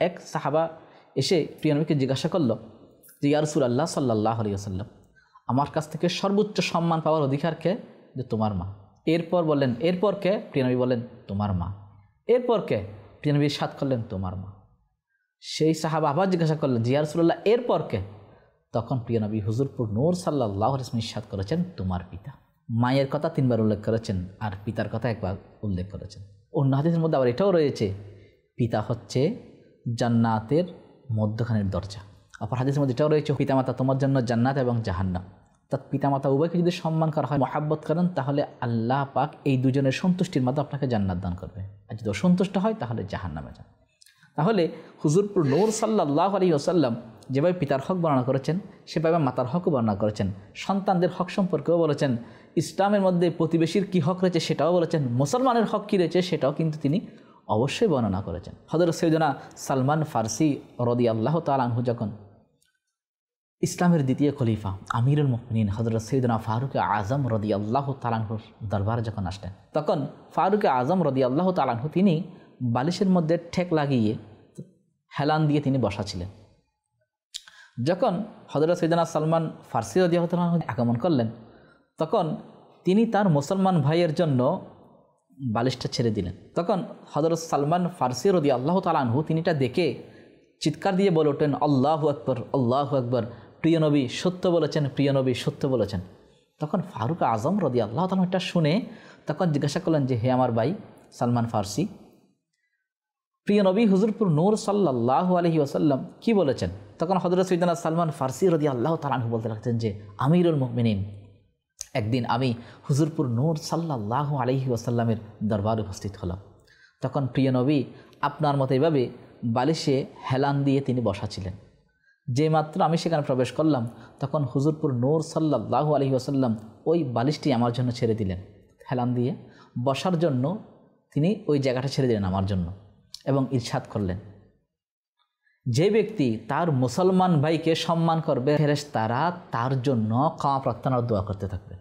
এক সাহাবা এসে প্রিয় নবীকে জিজ্ঞাসা করলো যে ইয়া রাসূলুল্লাহ সাল্লাল্লাহু আলাইহি ওয়াসাল্লাম, আমার কাছ থেকে সর্বোচ্চ সম্মান পাওয়ার অধিকার কে? যে তোমার মা। এরপর বললেন এরপর কে? প্রিয় নবী বললেন তোমার মা। এরপর কে? প্রিয় নবী ইরশাদ করলেন তোমার মা। সেই সাহাবা আবার জিজ্ঞাসা করলেন যে ইয়া রাসূলুল্লাহ এরপর কে? তখন প্রিয় নবী হুজুরপুর নূর সাল্লাল্লাহু আলাইহি ওয়াসাল্লাম ইরশাদ করেছেন তোমার পিতা। মায়ের কথা 3 বার উল্লেখ করেছেন আর পিতার কথা 1 বার উল্লেখ করেছেন। অন্য হাদিসের মধ্যে আবার এটাও রয়েছে পিতা হচ্ছে জান্নাতের মধ্যখানের দরজা। অপর হাদিসের মধ্যে এটাও রয়েছে পিতামাতা তোমার জন্য জান্নাত এবং জাহান্নাম। অর্থাৎ পিতামাতা উভয়কে যদি সম্মান করা হয়, মহাব্বত করেন, তাহলে আল্লাহ পাক এই দুজনের সন্তুষ্টির মাধ্যমে আপনাকে জান্নাত দান করবে। আর যদি অসন্তুষ্ট হয় তাহলে জাহান্নামে যান। তাহলে হুজুরপুর নূর সাল্লাল্লাহু আলাইহি ওয়াসাল্লাম যেভাবে পিতার হক বর্ণনা করেছেন সেভাবে মাতার হকও বর্ণনা করেছেন। সন্তানদের হক সম্পর্কেও বলেছেন। ইসলামের মধ্যে প্রতিবেশীর কী হক রয়েছে সেটাও বলেছেন। মুসলমানের হক কী রয়েছে সেটাও কিন্তু তিনি অবশ্যই বর্ণনা করেছেন। হযরত সৈয়দনা সালমান ফারসি রাদিয়াল্লাহু তাআলা আনহু যখন ইসলামের দ্বিতীয় খলিফা আমিরুল মুমিনিন হযরত সৈয়দনা ফারুক আজম রাদিয়াল্লাহু তাআলা আনহুর দরবারে যখন আসলেন, তখন ফারুক আজম রাদিয়াল্লাহু তাআলা আনহু তিনি বালিশের মধ্যে ঠেক লাগিয়ে হেলান দিয়ে তিনি বসা ছিলেন। যখন হযরত সৈয়দনা সালমান ফারসি রাদিয়াল্লাহু তাআলা আনহু আগমন করলেন, তখন তিনি তার মুসলমান ভাইয়ের জন্য বালিশটা ছেড়ে দিলেন। তখন হযরত সালমান ফারসি রাদিয়াল্লাহু তাআলা আনহু তিনি এটা দেখে চিৎকার দিয়ে বলে ওঠেন আল্লাহু আকবার, আল্লাহু আকবার, প্রিয় নবী সত্য বলেছেন, প্রিয় নবী সত্য বলেছেন। তখন ফারুক আজম রাদিয়াল্লাহু তাআলা এটা শুনে তখন জিজ্ঞাসা করলেন যে হে আমার ভাই সালমান ফারসি, প্রিয় নবী হুজুরপুর নূর সাল্লাল্লাহু আলাইহি ওয়াসাল্লাম কি বলেছেন? তখন হযরত সৈয়দনা সালমান ফারসি রাদিয়াল্লাহু তাআলা আনহু বলতে লাগলেন যে আমিরুল মুমিনিন, একদিন আমি হুজুরপুর নূর সাল্লাল্লাহু আলাইহি ওয়াসাল্লামের দরবারে উপস্থিত হলাম। তখন প্রিয় নবী আপনার মতো এভাবে বালিশে হেলান দিয়ে তিনি বসা ছিলেন। যে মাত্র আমি সেখানে প্রবেশ করলাম তখন হুজুরপুর নূর সাল্লাল্লাহু আলাইহি ওয়াসাল্লাম ওই বালিশটি আমার জন্য ছেড়ে দিলেন। হেলান দিয়ে বসার জন্য তিনি ওই জায়গাটা ছেড়ে দিলেন আমার জন্য এবং ইরশাদ করলেন যে ব্যক্তি তার মুসলমান ভাইকে সম্মান করবে ফেরেশতারা তার জন্য ক্ষমা প্রার্থনার দোয়া করতে থাকবে।